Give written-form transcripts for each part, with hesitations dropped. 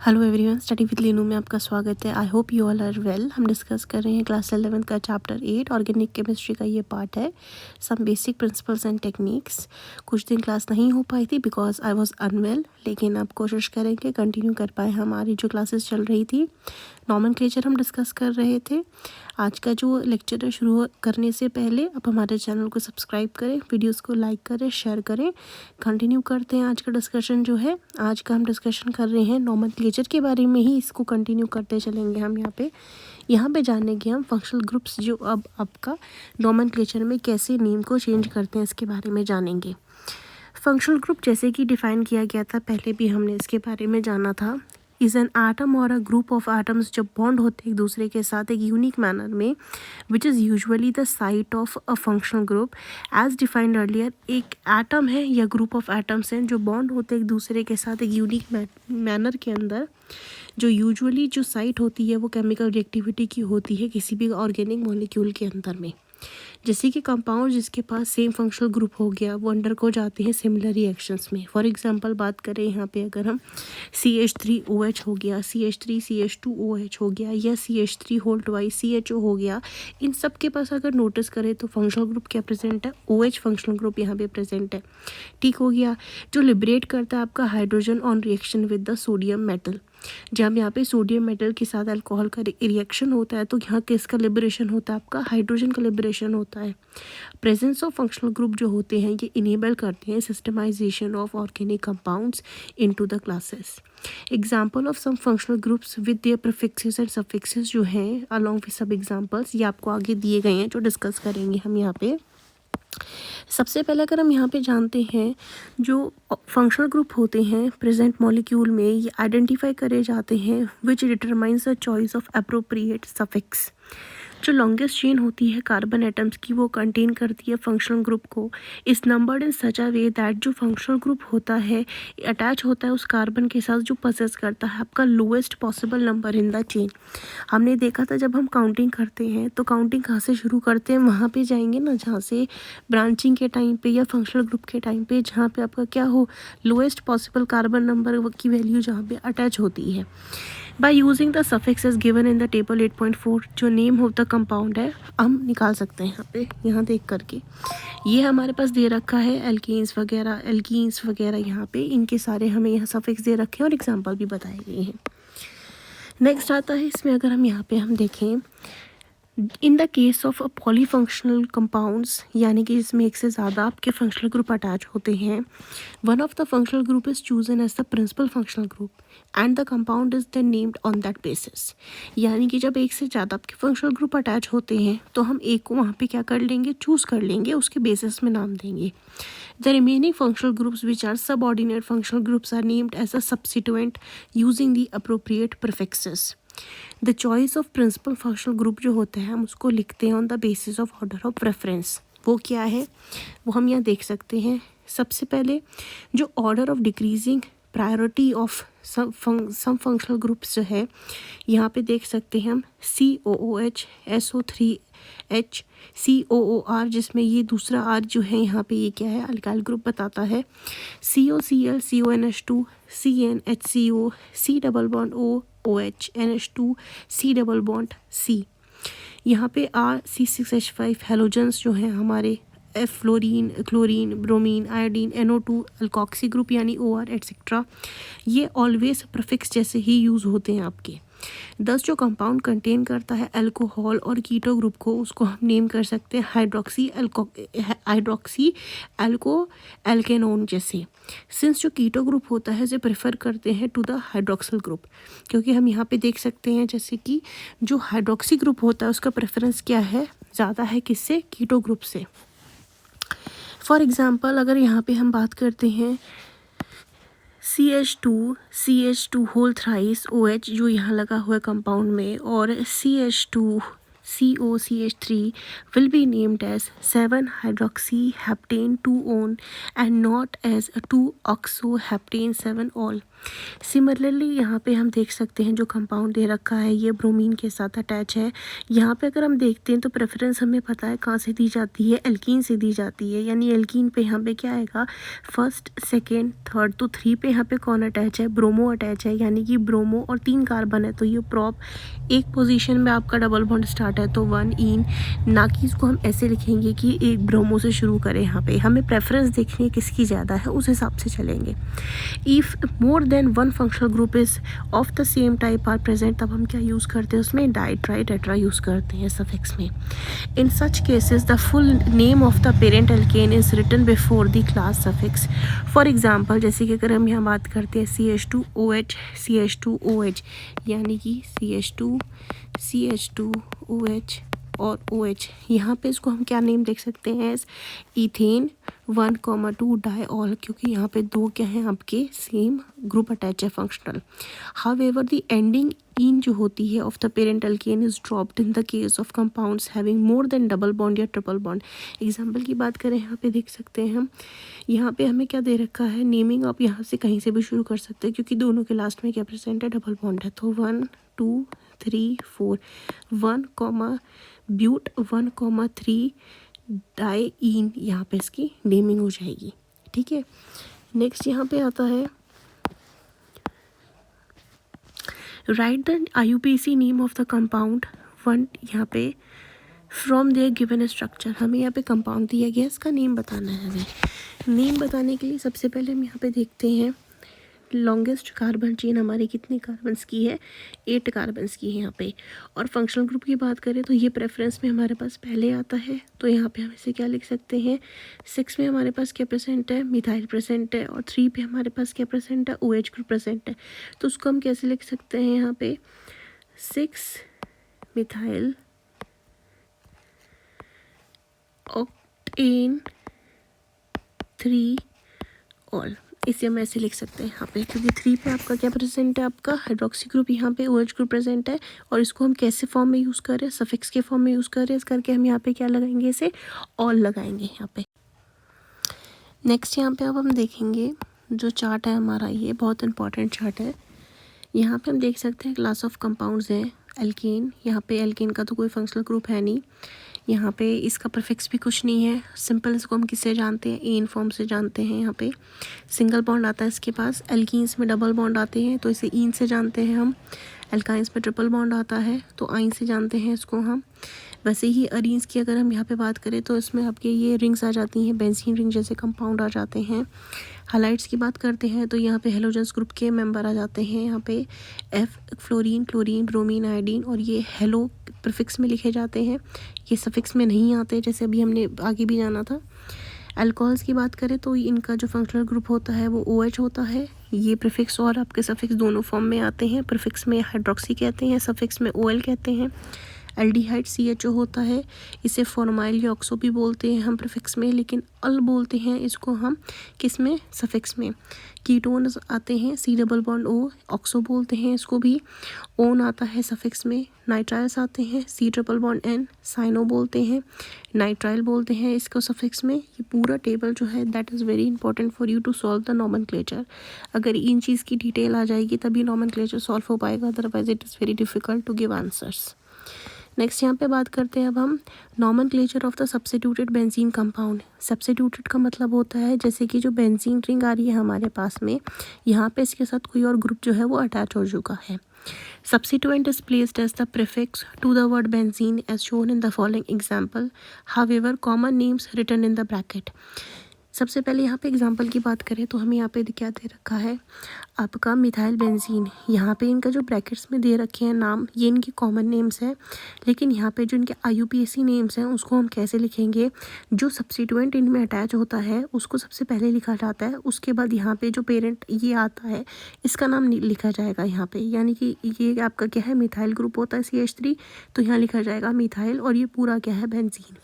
Hello everyone, study with Leenu में आपका स्वागत है। I hope you all are well. हम डिस्कस कर रहे हैं क्लास 11 का चैप्टर 8 ऑर्गेनिक केमिस्ट्री का ये पार्ट है, some basic principles and techniques. कुछ दिन क्लास नहीं हो पाई थी बिकॉज आई वाज अनवेल, लेकिन अब कोशिश करेंगे कंटिन्यू कर पाए। हमारी जो क्लासेस चल रही थी, नॉमेनक्लेचर हम डिस्कस कर रहे थे। आज का जो लेक्चर है शुरू करने से पहले आप हमारे चैनल को सब्सक्राइब करें, वीडियोस को लाइक करें, शेयर करें। कंटिन्यू करते हैं आज का डिस्कशन जो है। आज का हम डिस्कशन कर रहे हैं नॉमेनक्लेचर के बारे में ही, इसको कंटिन्यू करते चलेंगे हम। यहाँ पे जानेंगे हम फंक्शनल ग्रुप्स जो अब आपका नॉमेनक्लेचर में कैसे नेम को चेंज करते हैं, इसके बारे में जानेंगे। फंक्शनल ग्रुप जैसे कि डिफाइन किया गया था, पहले भी हमने इसके बारे में जाना था, इज़ एन आटम और अ ग्रुप ऑफ आटम्स जब बॉन्ड होते एक दूसरे के साथ एक यूनिक मैनर में, which is usually the site of a functional group as defined earlier. एक एटम है या ग्रुप ऑफ एटम्स हैं जो बॉन्ड होते एक दूसरे के साथ एक यूनिक मैनर के अंदर, जो यूजुअली जो साइट होती है वो केमिकल रिएक्टिविटी की होती है किसी भी ऑर्गेनिक मॉलिक्यूल के अंदर में। जैसे कि कंपाउंड जिसके पास सेम फंक्शनल ग्रुप हो गया वो अंडर को जाते हैं सिमिलर रिएक्शंस में। फॉर एग्जांपल बात करें यहाँ पे, अगर हम CH3OH हो गया, CH3CH2OH हो गया, या CH3 होल ट्वाइस CHO हो गया, इन सब के पास अगर नोटिस करें तो फंक्शनल ग्रुप क्या प्रेजेंट है, OH फंक्शनल ग्रुप यहाँ पे प्रेजेंट है। ठीक हो गया। जो लिबरेट करता है आपका hydrogen on reaction with the sodium metal, जब यहाँ पे सोडियम मेटल के साथ अल्कोहल का रिएक्शन होता है तो यहाँ किसका लिबरेशन होता है, आपका हाइड्रोजन का लिबरेशन होता है। प्रेजेंस ऑफ फंक्शनल ग्रुप जो होते हैं ये इनेबल करते हैं systematization of organic compounds into the classes. Example of some functional groups with their prefixes and suffixes जो हैं अलॉन्ग विद सब एग्जाम्पल्स, ये आपको आगे दिए गए हैं जो डिस्कस करेंगे हम यहाँ पे। सबसे पहले अगर हम यहाँ पे जानते हैं, जो फंक्शनल ग्रुप होते हैं प्रेजेंट मॉलिक्यूल में, ये आइडेंटिफाई करे जाते हैं विच determines the choice of appropriate suffix. जो लॉन्गेस्ट चेन होती है कार्बन एटम्स की वो कंटेन करती है फंक्शनल ग्रुप को, इस numbered in such a way that जो फंक्शनल ग्रुप होता है अटैच होता है उस कार्बन के साथ जो पोसेस करता है आपका lowest possible number in the chain. हमने देखा था जब हम काउंटिंग करते हैं तो काउंटिंग कहाँ से शुरू करते हैं, वहाँ पे जाएंगे ना जहाँ से ब्रांचिंग के टाइम पे या फंक्शनल ग्रुप के टाइम पे जहाँ पे आपका क्या हो, लोएस्ट पॉसिबल कार्बन नंबर की वैल्यू जहाँ पे अटैच होती है। By using the suffixes given in the table 8.4, जो नेम ऑफ द कंपाउंड है हम निकाल सकते हैं यहाँ पे, यहाँ देख करके। ये हमारे पास दे रखा है एल्कीन्स वगैरह यहाँ पे, इनके सारे हमें यहाँ सफिक्स दे रखे हैं और एग्जाम्पल भी बताए गए हैं। नेक्स्ट आता है इसमें, अगर हम यहाँ पे हम देखें, इन the case of a polyfunctional compounds, यानी कि जिसमें एक से ज़्यादा आपके फंक्शनल ग्रुप अटैच होते हैं, one of the functional group is chosen as the principal functional group and the compound is then named on that basis. यानी कि जब एक से ज़्यादा आपके फंक्शनल ग्रुप अटैच होते हैं तो हम एक को वहाँ पे क्या कर लेंगे, चूज़ कर लेंगे, उसके बेसिस में नाम देंगे। The remaining functional groups which are subordinate functional groups are named as a substituent using the appropriate prefixes. The choice of principal functional group जो होता है हम उसको लिखते हैं on the basis of order of preference. वो क्या है वो हम यहाँ देख सकते हैं। सबसे पहले जो order of decreasing priority of some functional groups जो है, यहाँ पे देख सकते हैं हम COOH, SO3H, COOR, जिसमें ये दूसरा R जो है यहाँ पे ये क्या है, अल्काइल ग्रुप बताता है, COCl, CONH2, CnHCO, C double bond O, OH, NH2, C double bond C। यहाँ पे R, C6H5 हेलोजेंस जो हैं हमारे, F fluorine, chlorine, bromine, iodine, NO2 alkoxy group यानी OR एट्सेट्रा, ये ऑलवेज प्रीफिक्स जैसे ही यूज़ होते हैं आपके। 10 जो कंपाउंड कंटेन करता है अल्कोहल और कीटो ग्रुप को, उसको हम नेम कर सकते हैं हाइड्रोक्सी एल्को एल्केनोन जैसे। सिंस जो कीटो ग्रुप होता है उसे प्रेफर करते हैं टू द हाइड्रोक्सिल ग्रुप, क्योंकि हम यहाँ पे देख सकते हैं जैसे कि जो हाइड्रोक्सी ग्रुप होता है उसका प्रेफरेंस क्या है, ज़्यादा है किससे, कीटो ग्रुप से। फॉर एग्ज़ाम्पल अगर यहाँ पे हम बात करते हैं CH2 होल थ्राइस OH जो यहाँ लगा हुआ है कंपाउंड में, और CH2COCH3 will be named as 7-hydroxyheptane 2-on and not as 2-oxoheptane 7-ol। Similarly यहाँ पे हम देख सकते हैं जो कंपाउंड दे रखा है ये ब्रोमीन के साथ अटैच है। यहाँ पे अगर हम देखते हैं तो प्रेफरेंस हमें पता है कहाँ से दी जाती है, एल्कीन से दी जाती है। यानी एल्कीन पे यहाँ पे क्या आएगा, फर्स्ट सेकेंड थर्ड। तो 3 पे यहाँ पे कौन अटैच है, ब्रोमो अटैच है। यानी कि ब्रोमो और 3 कार्बन है तो ये प्रॉप एक पोजीशन में आपका डबल बॉन्ड स्टार्ट है तो 1 इन, ना कि इसको हम ऐसे लिखेंगे कि एक ब्रोमो से शुरू करें। यहाँ पे हमें प्रेफरेंस देखनी है किसकी ज़्यादा है, उस हिसाब से चलेंगे। If more than one functional group is of the same type are present, तब हम क्या यूज़ करते हैं उसमें, डाई ट्राई टेट्रा यूज़ करते हैं सफिक्स में। In such cases the full name of the parent alkane is written before the class suffix. For example जैसे कि अगर हम यहाँ बात करते हैं CH2OH CH2OH, यानी कि CH2 CH2OH और OH, यहाँ पे इसको हम क्या नेम देख सकते हैं, इथेन 1,2 डाईऑल, क्योंकि यहाँ पे 2 क्या हैं आपके सेम ग्रुप अटैच है functional. However the ending in जो होती है of the parent alkane is dropped in the case of compounds having more than double bond या ट्रिपल बॉन्ड। एग्जाम्पल की बात करें यहाँ पे देख सकते हैं हम, यहाँ पे हमें क्या दे रखा है, नेमिंग आप यहाँ से कहीं से भी शुरू कर सकते हैं क्योंकि दोनों के लास्ट में क्या प्रेजेंट है, डबल बॉन्ड है। तो 1 2 3 4 1 ब्यूट 1 डाईइन, यहाँ पे इसकी नेमिंग हो जाएगी। ठीक है, नेक्स्ट यहाँ पे आता है right the IUPAC name of the compound 1, यहाँ पे फ्रॉम देयर गिवन स्ट्रक्चर। हमें यहाँ पे कंपाउंड दिया गया, इसका नेम बताना है। हमें नेम बताने के लिए सबसे पहले हम यहाँ पे देखते हैं लॉन्गेस्ट कार्बन चेन हमारी कितने कार्बन्स की है, 8 कार्बन्स की है यहाँ पे। और फंक्शनल ग्रुप की बात करें तो ये प्रेफरेंस में हमारे पास पहले आता है, तो यहाँ पे हम इसे क्या लिख सकते हैं, 6 में हमारे पास क्या प्रेजेंट है, मिथाइल प्रेजेंट है। और 3 पे हमारे पास क्या प्रेजेंट है, OH ग्रुप प्रेजेंट है। तो उसको हम कैसे लिख सकते हैं, यहाँ पे 6 मिथाइल ऑक्टेन 3 ऑल, इसे हम ऐसे लिख सकते हैं यहाँ पे, क्योंकि 3 पे आपका क्या प्रेजेंट है, आपका हाइड्रोक्सी ग्रुप, यहाँ पे OH ग्रुप प्रेजेंट है। और इसको हम कैसे फॉर्म में यूज़ कर रहे हैं, सफिक्स के फॉर्म में यूज़ कर रहे हैं। इस करके हम यहाँ पे क्या लगाएंगे, इसे ऑल लगाएंगे यहाँ पे। नेक्स्ट यहाँ पे अब हम देखेंगे जो चार्ट है हमारा, ये बहुत इंपॉर्टेंट चार्ट है। यहाँ पे हम देख सकते हैं क्लास ऑफ कंपाउंड्स हैं एल्केन। यहाँ पे एल्केन का तो कोई फंक्शनल ग्रुप है नहीं, यहाँ पे इसका प्रीफिक्स भी कुछ नहीं है। सिंपल इसको हम किससे जानते हैं, एन फॉर्म से जानते हैं। यहाँ पे सिंगल बॉन्ड आता है इसके पास, एल्कीन्स में डबल बॉन्ड आते हैं तो इसे ईन से जानते हैं हम। एल्काइंस में ट्रिपल बॉन्ड आता है तो आइन से जानते हैं इसको हम। वैसे ही अरीन्स की अगर हम यहाँ पे बात करें तो इसमें आपके ये रिंग्स आ जाती हैं, बेंजीन रिंग जैसे कंपाउंड आ जाते हैं। हालाइट्स की बात करते हैं तो यहाँ पे हेलोजन्स ग्रुप के मेंबर आ जाते हैं। यहाँ पे F fluorine, chlorine, bromine, iodine, और ये हेलो प्रीफिक्स में लिखे जाते हैं, ये सफिक्स में नहीं आते, जैसे अभी हमने आगे भी जाना था। अल्कोहल्स की बात करें तो इनका जो फंक्शनल ग्रुप होता है वो OH होता है। ये प्रीफिक्स और आपके सफिक्स दोनों फॉर्म में आते हैं। प्रीफिक्स में हाइड्रोक्सी कहते हैं, सफिक्स में OL कहते हैं। एल्डिहाइड CHO होता है, इसे फॉर्माइल या ऑक्सो भी बोलते हैं हम प्रीफिक्स में, लेकिन अल बोलते हैं इसको हम किस में, सफिक्स में। कीटोन्स आते हैं C double bond O, oxo बोलते हैं इसको भी। ओन आता है सफिक्स में। नाइट्राइल्स आते हैं C triple bond N, cyano बोलते हैं। नाइट्राइल बोलते हैं इसको सफिक्स में। ये पूरा टेबल जो है that is very important for you to solve the nomenclature. अगर इन चीज़ की डिटेल आ जाएगी तभी नॉमेनक्लेचर सॉल्व हो पाएगा, otherwise it is very difficult to give answers. Next यहाँ पे बात करते हैं अब हम nomenclature of the substituted benzene compound. Substituted का मतलब होता है जैसे कि जो बेंजीन रिंग आ रही है हमारे पास में, यहाँ पे इसके साथ कोई और ग्रुप जो है वो अटैच हो चुका है। Substituent is placed as the prefix to the word benzene as shown in the following example. However, common names written in the bracket. सबसे पहले यहाँ पे एग्जांपल की बात करें तो हमें यहाँ पे क्या दे रखा है, आपका मिथाइल बेंजीन। यहाँ पे इनका जो ब्रैकेट्स में दे रखे हैं नाम, ये इनके कॉमन नेम्स हैं। लेकिन यहाँ पे जो इनके IUPAC नेम्स हैं उसको हम कैसे लिखेंगे, जो सब्स्टिट्यूएंट इनमें अटैच होता है उसको सबसे पहले लिखा जाता है, उसके बाद यहाँ पे जो पेरेंट ये आता है इसका नाम लिखा जाएगा यहाँ पे। यानी कि ये आपका क्या है, मिथाइल ग्रुप होता है CH3, तो यहाँ लिखा जाएगा मिथाइल, और ये पूरा क्या है, बेंजीन।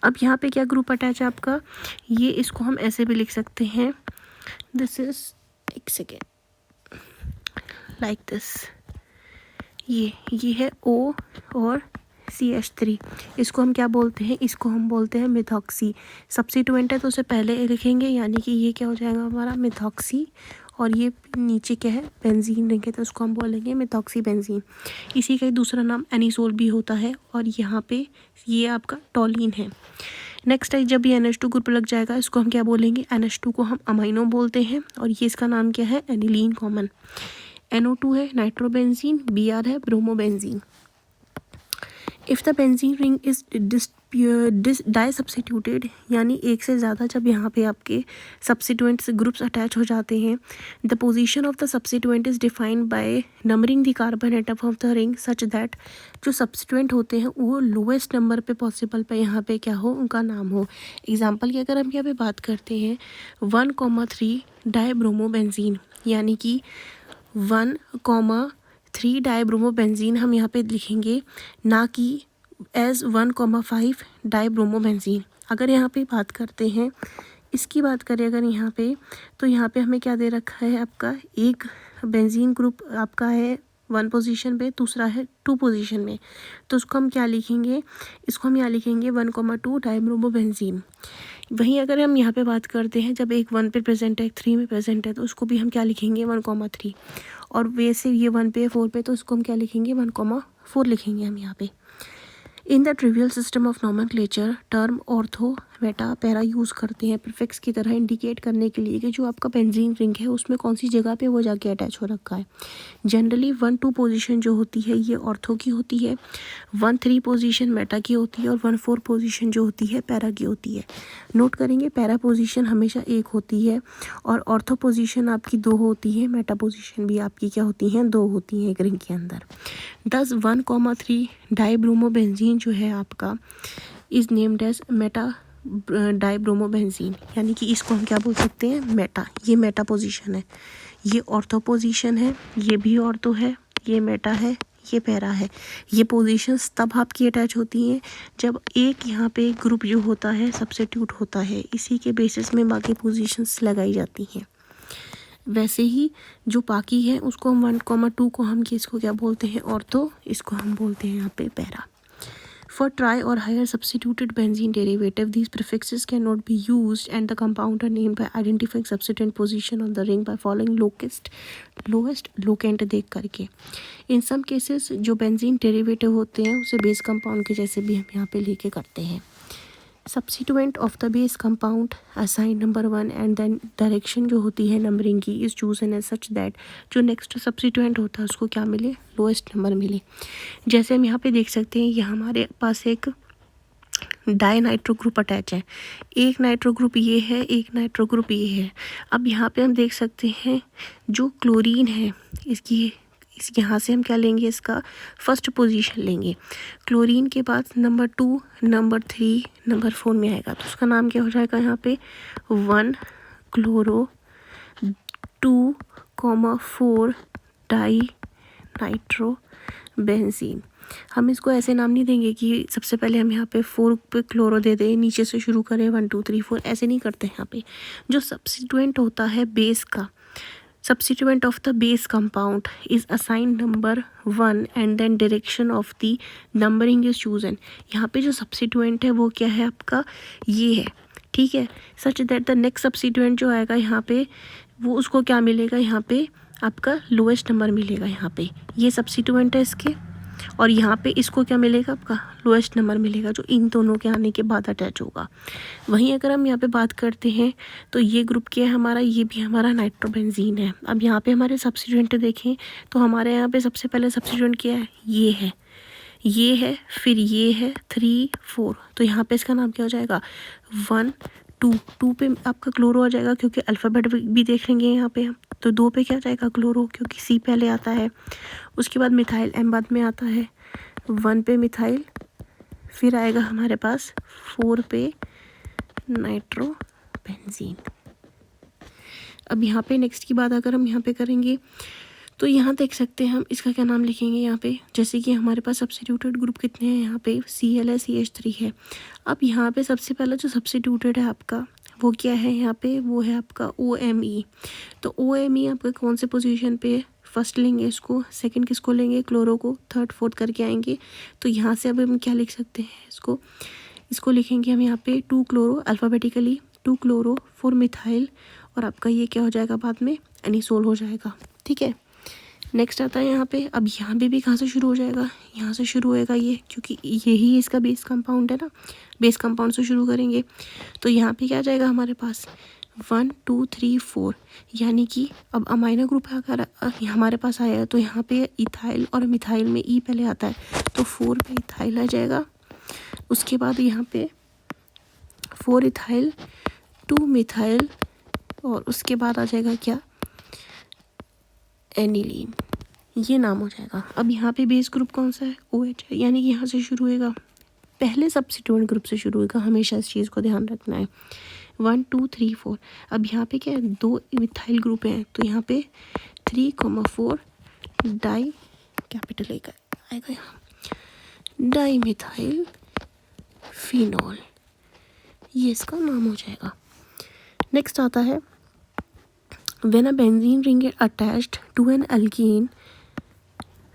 अब यहाँ पे क्या ग्रुप अटैच है आपका, ये इसको हम ऐसे भी लिख सकते हैं, दिस इज, एक सेकेंड, लाइक दिस। ये है O और CH3, इसको हम क्या बोलते हैं, इसको हम बोलते हैं मिथॉक्सी। सब्स्टिट्यूएंट है तो उसे पहले लिखेंगे, यानी कि ये क्या हो जाएगा हमारा मिथॉक्सी, और ये नीचे क्या है, बेंजीन रिंग है, तो उसको हम बोलेंगे मेथॉक्सी बेंजीन। इसी का दूसरा नाम एनिसोल भी होता है, और यहाँ पे ये आपका टॉलिन है। नेक्स्ट है, जब ये NH2 ग्रुप लग जाएगा इसको हम क्या बोलेंगे, NH2 को हम अमाइनो बोलते हैं, और ये इसका नाम क्या है, एनिलीन कॉमन। NO2 है नाइट्रोबेंजीन, Br है bromobenzene. If the benzene ring is disubstituted, यानी एक से ज़्यादा जब यहाँ पे आपके सब्सिट्यूएंट्स ग्रुप्स अटैच हो जाते हैं, the position of the substituent is defined by numbering the carbon atom of the ring such that जो सब्सिट्यूएंट होते हैं वो लोएस्ट नंबर पे पॉसिबल पे यहाँ पे क्या हो, उनका नाम हो। एग्जाम्पल की अगर हम यहाँ पे बात करते हैं 1,3 डाईब्रोमोबेंजीन, यानी कि 1,3 डाईब्रोमोबेंजीन हम यहाँ पे लिखेंगे, ना कि एज 1,5 डाईब्रोमोबेंजीन। अगर यहाँ पे बात करते हैं, इसकी बात करें अगर यहाँ पे, तो यहाँ पे हमें क्या दे रखा है, आपका एक बेंजीन ग्रुप आपका है 1 पोजीशन पे, दूसरा है 2 पोजीशन में, तो उसको हम क्या लिखेंगे, इसको हम यहाँ लिखेंगे 1,2 डाईब्रोमोबेंजीन। वहीं अगर हम यहाँ पे बात करते हैं, जब एक 1 पे प्रेजेंट है, एक 3 में प्रेजेंट है, तो उसको भी हम क्या लिखेंगे 1,3, और वैसे ये 1 पे 4 पे, तो उसको हम क्या लिखेंगे 1,4 लिखेंगे हम यहाँ पे। In the trivial system of nomenclature term ortho Meta para use करते हैं प्रीफिक्स की तरह इंडिकेट करने के लिए कि जो आपका बेंजीन रिंग है उसमें कौन सी जगह पे वो जाके अटैच हो रखा है। जनरली 1-2 पोजीशन जो होती है ये ऑर्थो की होती है, 1-3 पोजीशन मेटा की होती है, और 1-4 पोजीशन जो होती है पैरा की होती है। नोट करेंगे पैरा पोजीशन हमेशा एक होती है, और ऑर्थो पोजीशन आपकी 2 होती है, मेटा पोजीशन भी आपकी क्या होती हैं, 2 होती हैं एक रिंग के अंदर। 1,3 डाईब्रोमोबेंजीन जो है आपका इज़ नेम्ड एज मेटा डाईब्रोमोबेंजीन, यानी कि इसको हम क्या बोल सकते हैं, मेटा। ये मेटा पोजीशन है, ये ऑर्थो पोजीशन है, ये भी ऑर्थो है, ये मेटा है, ये पैरा है। ये पोजीशंस तब आपकी अटैच होती हैं जब एक यहाँ पे ग्रुप जो होता है सब्स्टिट्यूट होता है, इसी के बेसिस में बाकी पोजीशंस लगाई जाती हैं। वैसे ही जो बाकी है उसको हम 1,2 को हम किसको क्या बोलते हैं, ऑर्थो, इसको हम बोलते हैं यहाँ पे para. For tri or higher substituted benzene derivative, these prefixes cannot be used and the compound are named by identifying substituent position on the ring by following lowest locant देख करके। In some cases जो benzene derivative होते हैं उसे base compound के जैसे भी हम यहाँ पे लेके करते हैं। Substituent of the base compound assigned number 1 and then direction जो होती है नंबरिंग की is chosen as such that जो नेक्स्ट सब्सिट्यूएंट होता है उसको क्या मिले, लोएस्ट नंबर मिले। जैसे हम यहाँ पे देख सकते हैं, ये हमारे पास एक डाई नाइट्रो ग्रुप अटैच है, एक नाइट्रो ग्रुप ये है, एक नाइट्रो ग्रुप ये है। अब यहाँ पे हम देख सकते हैं जो क्लोरीन है इसकी, इस यहाँ से हम क्या लेंगे, इसका फर्स्ट पोजीशन लेंगे। क्लोरीन के बाद नंबर 2, नंबर 3, नंबर 4 में आएगा, तो उसका नाम क्या हो जाएगा यहाँ पे 1 क्लोरो 2,4 डाई नाइट्रो बेंजीन। हम इसको ऐसे नाम नहीं देंगे कि सबसे पहले हम यहाँ पे 4 पे क्लोरो दे दें, नीचे से शुरू करें 1 2 3 4, ऐसे नहीं करते हैं। यहाँ पे जो सब्स्टिट्यूएंट होता है बेस का, substituent of the base compound is assigned number 1 and then direction of the numbering is chosen। यहाँ पे जो substituent है वो क्या है आपका, ये है, ठीक है। such that the next substituent जो आएगा यहाँ पे वो उसको क्या मिलेगा, यहाँ पे आपका लोएस्ट नंबर मिलेगा। यहाँ पे ये substituent है इसके, और यहाँ पे इसको क्या मिलेगा, आपका लोएस्ट नंबर मिलेगा जो इन दोनों के आने के बाद अटैच होगा। वहीं अगर हम यहाँ पे बात करते हैं तो ये ग्रुप क्या है हमारा, ये भी हमारा नाइट्रोबेंजीन है। अब यहाँ पे हमारे सब्स्टिट्यूएंट देखें तो हमारे यहाँ पे सबसे पहले सब्स्टिट्यूएंट क्या है, ये है, फिर ये है 3 4, तो यहाँ पे इसका नाम क्या हो जाएगा 1 2 पे आपका क्लोरो आ जाएगा, क्योंकि अल्फ़ाबेट भी देख लेंगे यहाँ पे हम, तो 2 पे क्या जाएगा क्लोरो, क्योंकि C पहले आता है। उसके बाद मिथाइल M बाद में आता है, 1 पे मिथाइल, फिर आएगा हमारे पास 4 पे नाइट्रोबेंजीन। अब यहाँ पे नेक्स्ट की बात अगर हम यहाँ पे करेंगे तो यहाँ देख सकते हैं हम इसका क्या नाम लिखेंगे यहाँ पे, जैसे कि हमारे पास सब्स्टिट्यूटेड ग्रुप कितने हैं, यहाँ पे Cl है, CH3 है। अब यहाँ पे सबसे पहला जो सब्स्टिट्यूटेड है आपका वो क्या है, यहाँ पे वो है आपका OMe। तो OMe आपका कौन से पोजीशन पे, फर्स्ट लेंगे इसको, सेकंड किसको लेंगे, क्लोरो को, थर्ड फोर्थ करके आएंगे। तो यहाँ से अब हम क्या लिख सकते हैं, इसको लिखेंगे हम यहाँ पे 2 क्लोरो अल्फ़ाबेटिकली, 2 क्लोरो 4 मिथाइल, और आपका ये क्या हो जाएगा बाद में, एनिसोल हो जाएगा। ठीक है, नेक्स्ट आता है यहाँ पे। अब यहाँ पे भी कहाँ से शुरू हो जाएगा, यहाँ से शुरू होएगा ये, क्योंकि यही इसका बेस कंपाउंड है ना, बेस कंपाउंड से शुरू करेंगे। तो यहाँ पे क्या आ जाएगा हमारे पास 1 2 3 4, यानी कि अब अमाइनो ग्रुप अगर हमारे पास आया है तो यहाँ पे इथाइल और मिथाइल में ई पहले आता है, तो 4 पे इथाइल आ जाएगा। उसके बाद यहाँ पे 4 इथाइल 2 मिथाइल, और उसके बाद आ जाएगा क्या, एनिलीन, ये नाम हो जाएगा। अब यहाँ पे बेस ग्रुप कौन सा है, OH है, यानी कि यहाँ से शुरू होएगा, पहले सब्स्टिट्यूएंट ग्रुप से शुरू होएगा, हमेशा इस चीज़ को ध्यान रखना है। 1 2 3 4, अब यहाँ पे क्या है, 2 मिथाइल ग्रुप हैं, तो यहाँ पे 3,4 डाई, कैपिटल ए का आएगा यहाँ, डाई मिथाइल फिनॉल, ये इसका नाम हो जाएगा। नेक्स्ट आता है when a benzene ring is attached to an alkene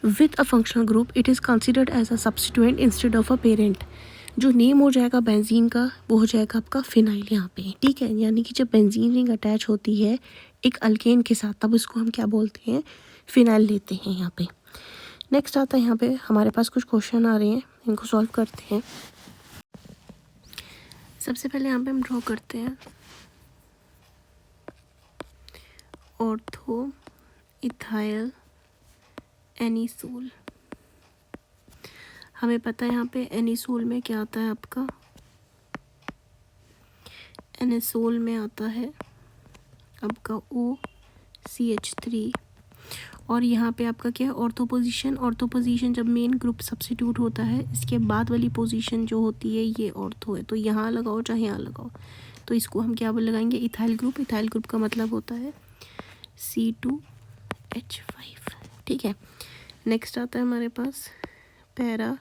with a functional group, it is considered as a substituent instead of a parent. जो नेम हो जाएगा बेंजीन का वो हो जाएगा आपका फिनाइल यहाँ पे। ठीक है, यानी कि जब बेंजीन रिंग अटैच होती है एक अल्केन के साथ, तब उसको हम क्या बोलते हैं, फिनाइल लेते हैं यहाँ पे। नेक्स्ट आता है यहाँ पे हमारे पास कुछ क्वेश्चन आ रहे हैं, इनको सॉल्व करते हैं। सबसे पहले यहाँ पे हम ड्रॉ करते हैं ऑर्थो इथाइल एनिसोल। हमें पता है यहाँ पे एनिसोल में क्या आता है आपका, एनिसोल में आता है आपका OCH3, और यहाँ पे आपका क्या है, ऑर्थो पोजीशन। ऑर्थो पोजीशन जब मेन ग्रुप सब्स्टिट्यूट होता है, इसके बाद वाली पोजीशन जो होती है ये ऑर्थो है, तो यहाँ लगाओ चाहे यहाँ लगाओ, तो इसको हम क्या लगाएंगे, इथाइल ग्रुप। इथाइल ग्रुप का मतलब होता है C2H5। ठीक है, नेक्स्ट आता है हमारे पास पैरा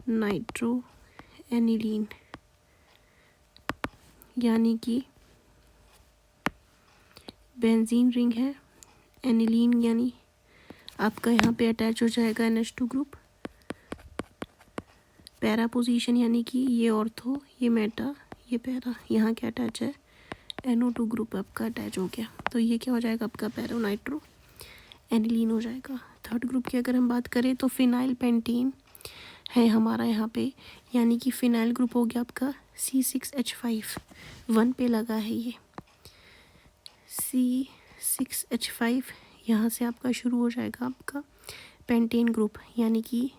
नाइट्रो एनिलीन, यानी कि बेंजीन रिंग है, एनिलीन यानी आपका यहाँ पे अटैच हो जाएगा NH2 ग्रुप। पैरा पोजीशन यानी कि ये ऑर्थो, ये मेटा, ये पैरा, यहाँ क्या अटैच है, NO2 ग्रुप आपका अटैच हो गया, तो ये क्या हो जाएगा आपका पैरा नाइट्रो एनिलीन हो जाएगा। थर्ड ग्रुप की अगर हम बात करें तो फिनाइल पेंटीन है हमारा यहाँ पे, यानी कि फिनाइल ग्रुप हो गया आपका C6H5, 1 पे लगा है ये C6H5, यहाँ से आपका शुरू हो जाएगा आपका पेंटेन ग्रुप, यानी कि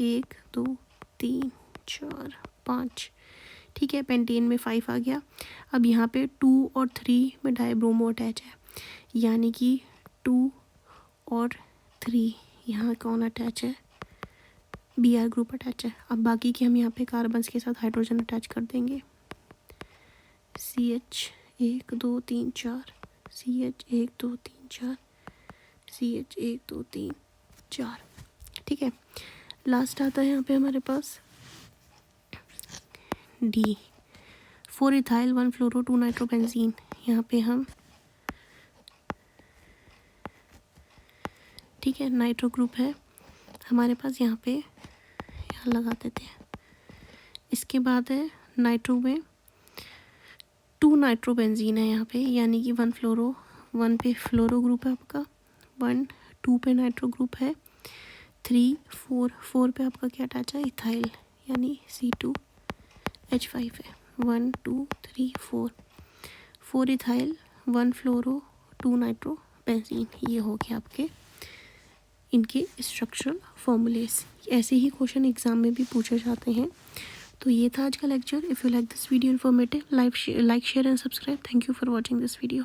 1 2 3 4 5। ठीक है, पेंटेन में 5 आ गया। अब यहाँ पे 2 और 3 में डाइब्रोमो अटैच है, यानी कि 2 और 3 यहाँ कौन अटैच है, Br ग्रुप अटैच है। अब बाकी के हम यहाँ पे कार्बन्स के साथ हाइड्रोजन अटैच कर देंगे, CH 1 2 3 4, CH 1 2 3 4, CH 1 2 3 4। ठीक है, लास्ट आता है यहाँ पे हमारे पास D, 4 इथाइल 1 फ्लोरो 2 नाइट्रोबेंजीन। यहाँ पे हम ठीक है, नाइट्रो ग्रुप है हमारे पास, यहाँ पे यहाँ लगा देते हैं। इसके बाद है नाइट्रो में 2 नाइट्रोबेंजीन है यहाँ पे, यानी कि 1 फ्लोरो, 1 पे फ्लोरो ग्रुप है आपका, 1 2 पे नाइट्रो ग्रुप है, 3 4 4 पे आपका क्या अटैच है, इथाइल, यानी C2H5 है। 1 2 3 4, 4 इथाइल 1 फ्लोरो 2 नाइट्रोबेंजीन, ये हो गया आपके इनके स्ट्रक्चरल फॉर्मूलेस। ऐसे ही क्वेश्चन एग्जाम में भी पूछे जाते हैं। तो ये था आज का lecture. If you like this video informative, like share and subscribe. Thank you for watching this video.